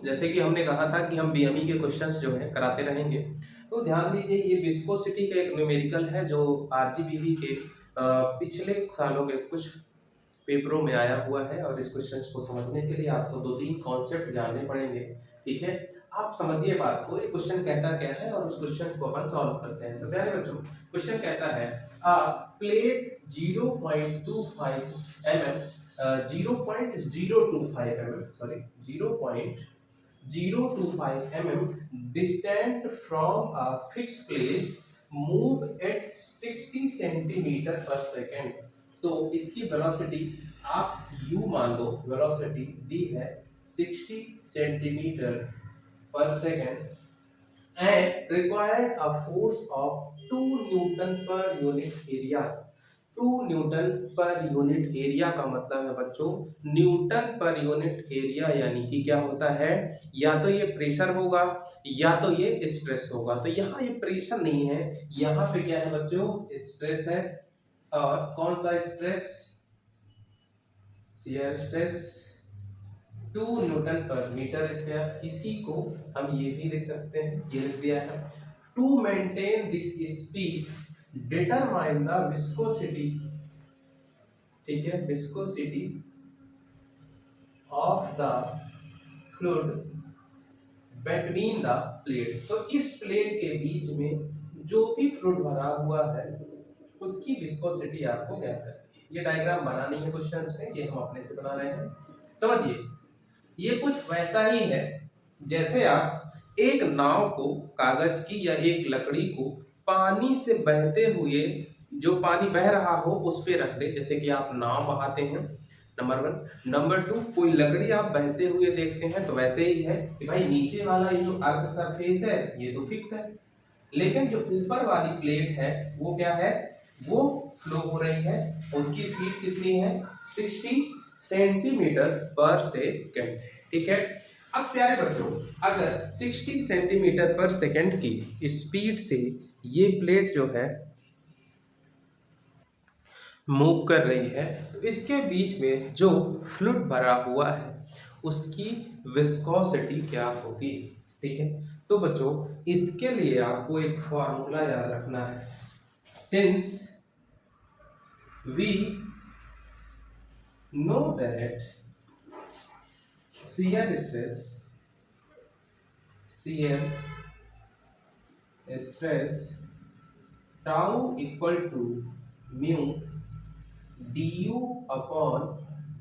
जैसे कि हमने कहा था कि हम बीएमई के क्वेश्चंस जो है कराते रहेंगे, तो ध्यान दीजिए ये विस्कोसिटी का एक न्यूमेरिकल है जो आरजीबीवी के पिछले सालों के कुछ पेपरों में आया हुआ है और इस क्वेश्चन को समझने के लिए आपको 2-3 कॉन्सेप्ट जानने पड़ेंगे। ठीक है, आप समझिए बात को, एक क्वेश्चन कहता क्या है और उस क्वेश्चन को अपन सॉल्व करते हैं। तो प्यारे बच्चों, क्वेश्चन कहता है plate 0.25 mm 0.025 mm sorry 0.025 mm distant from a fixed place move at 60 centimetre पर सेकेंड। तो इसकी वेलोसिटी आप u मान लो, वेलोसिटी दी है 60 सेंटीमीटर पर second and required a force of 2 Newton per unit area. 2 Newton per unit area का मतलब है बच्चों, न्यूटन पर यूनिट एरिया यानी कि क्या होता है, या तो ये प्रेशर होगा या तो ये स्ट्रेस होगा। तो यहाँ ये प्रेशर नहीं है, यहाँ पे क्या है बच्चों, स्ट्रेस है। और कौन सा स्ट्रेस, शियर स्ट्रेस 2 न्यूटन पर मीटर स्क्वायर। इसी को हम ये भी लिख सकते हैं, ये लिख दिया है। To maintain this speed determine the viscosity, ठीक है, viscosity of the fluid between the plates. तो इस प्लेट के बीच में जो भी फ्लूइड भरा हुआ है उसकी विस्कोसिटी आपको ज्ञात करनी है। ये डायग्राम बनानी है क्वेश्चंस में, ये हम अपने से बना रहे हैं। समझिए, ये कुछ वैसा ही है जैसे आप एक नाव को, कागज की या एक लकड़ी को पानी से बहते हुए, जो पानी बह रहा हो उस पे रख दे, जैसे कि आप नाव बहाते हैं, नंबर 1। नंबर 2, कोई लकड़ी आप बहते हुए देखते हैं तो वैसे ही है कि भाई नीचे वाला ये जो अर्थ सरफेस है ये तो फिक्स है, लेकिन जो ऊपर वाली प्लेट है वो क्या है, वो फ्लो हो रही है। उसकी स्पीड कितनी है, 60 सेंटीमीटर पर सेकेंड। ठीक है, अब प्यारे बच्चों, अगर 60 सेंटीमीटर पर सेकेंड की स्पीड से ये प्लेट जो है मूव कर रही है, तो इसके बीच में जो फ्लूइड भरा हुआ है उसकी विस्कोसिटी क्या होगी। ठीक है, तो बच्चों इसके लिए आपको एक फॉर्मूला याद रखना है। Since we know that shear stress tau equal to mu du upon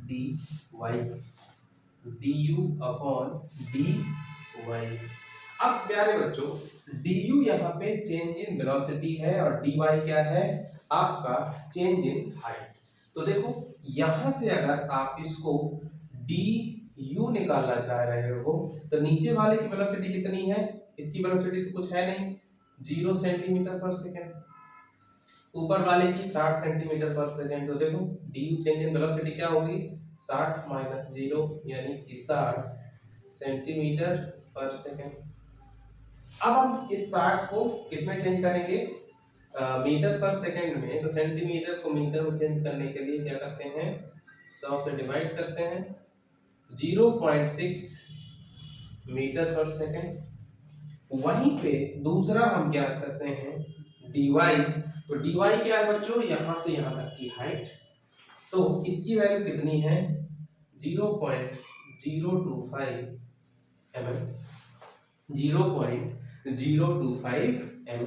dy, du upon dy। अब प्यारे बच्चों, du यहाँ पे चेंज इन वेलोसिटी है और dy क्या है, आपका चेंज इन हाइट। तो देखो यहां से अगर आप इसको du निकालना चाह रहे हो तो नीचे वाले की वेलोसिटी कितनी है, इसकी वेलोसिटी तो कुछ है नहीं, 0 सेंटीमीटर पर सेकेंड। ऊपर वाले की 60 सेंटीमीटर पर सेकेंड। तो देखो du चेंज इन वेलोसिटी क्या होगी, 60 माइनस 0 यानी कि 60 सेंटीमीटर पर सेकेंड। अब हम इस 60 को किसमें चेंज करेंगे, मीटर पर सेकेंड में। तो सेंटीमीटर को मीटर में चेंज करने के लिए क्या करते हैं, 100 से डिवाइड करते हैं, 0.6 मीटर पर सेकेंड। वहीं पे दूसरा हम क्या करते हैं, dy। तो dy क्या है बच्चों, यहां से यहां तक की हाइट। तो इसकी वैल्यू कितनी है, 0.025 mm, 0.025 mm।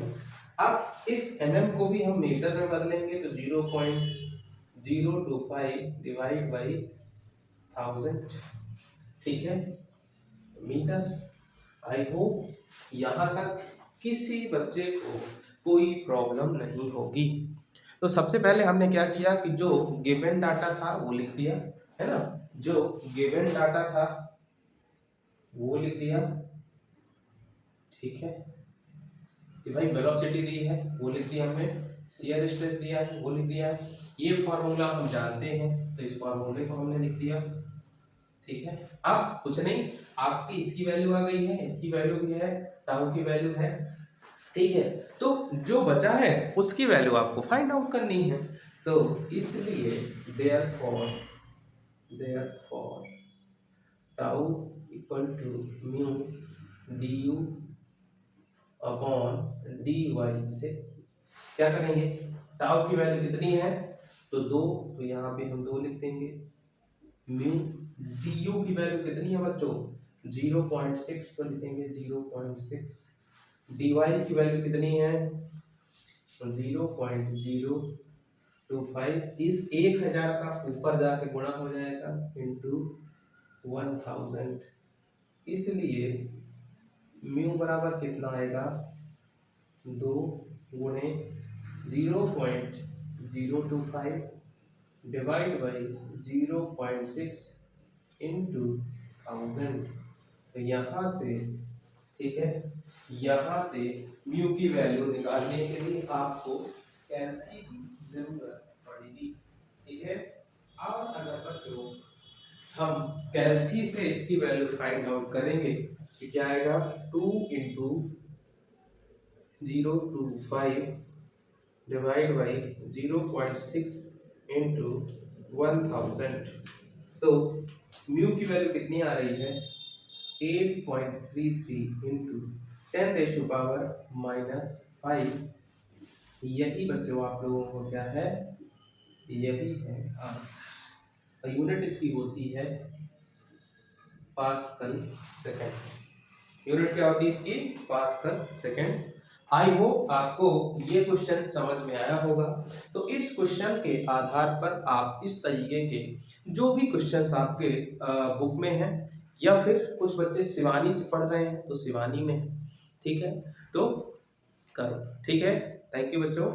अब इस mm को भी हम मीटर में बदलेंगे तो 0.025 डिवाइड बाई 1000, ठीक है, मीटर। आई होप यहाँ तक किसी बच्चे को कोई प्रॉब्लम नहीं होगी। तो सबसे पहले हमने क्या किया कि जो गिवन डाटा था वो लिख दिया, है ना, जो गिवन डाटा था वो लिख दिया। ठीक है, कि भाई वेलोसिटी दी है वो लिख दिया हमने, शियर स्ट्रेस दिया है वो लिख दिया। ये फॉर्मूला हम जानते हैं तो इस फॉर्मूले को हमने लिख दिया। ठीक है, अब कुछ नहीं, आपकी इसकी वैल्यू आ गई है, इसकी वैल्यू भी है, टाउ की वैल्यू है। ठीक है, तो जो बचा है उसकी वैल्यू आपको फाइंड आउट करनी है। तो इसलिए therefore tau equal to mu d u upon d y से क्या करेंगे, टाउ की वैल्यू कितनी है तो 2, तो यहाँ पे हम 2 लिख देंगे। म्यू डी यू की वैल्यू कितनी है बच्चों 0.6, तो लिखेंगे 0.6। डी वाई की वैल्यू कितनी है 0.025। इस 1000 का ऊपर जाके गुणा हो जाएगा इंटू 1000, इसलिए म्यू बराबर कितना आएगा 2 गुणे 0.025 डिवाइड बाई 0.6 इंटू 1000। तो यहाँ से ठीक है, यहाँ से म्यू की वैल्यू निकालने के लिए आपको कैल्सी की जरूरत पड़ेगी। ठीक है, और अगर बच्चों हम कैल्सी से इसकी वैल्यू फाइंड आउट करेंगे तो क्या आएगा 2 इंटू 025 डिवाइड बाई 0.6 इंटू 1000। तो म्यू की वैल्यू कितनी आ रही है 8.33 इंटू 10⁻⁻5। यही बच्चों आप लोगों को क्या है, यही है आंसर। यूनिट इसकी होती है पास्कल सेकंड। यूनिट क्या होती है इसकी पास्कल सेकंड। आई होप आपको ये क्वेश्चन समझ में आया होगा। तो इस क्वेश्चन के आधार पर आप इस तरीके के जो भी क्वेश्चंस आपके बुक में हैं या फिर कुछ बच्चे शिवानी से पढ़ रहे हैं तो शिवानी में, ठीक है, तो करो। ठीक है, थैंक यू बच्चों।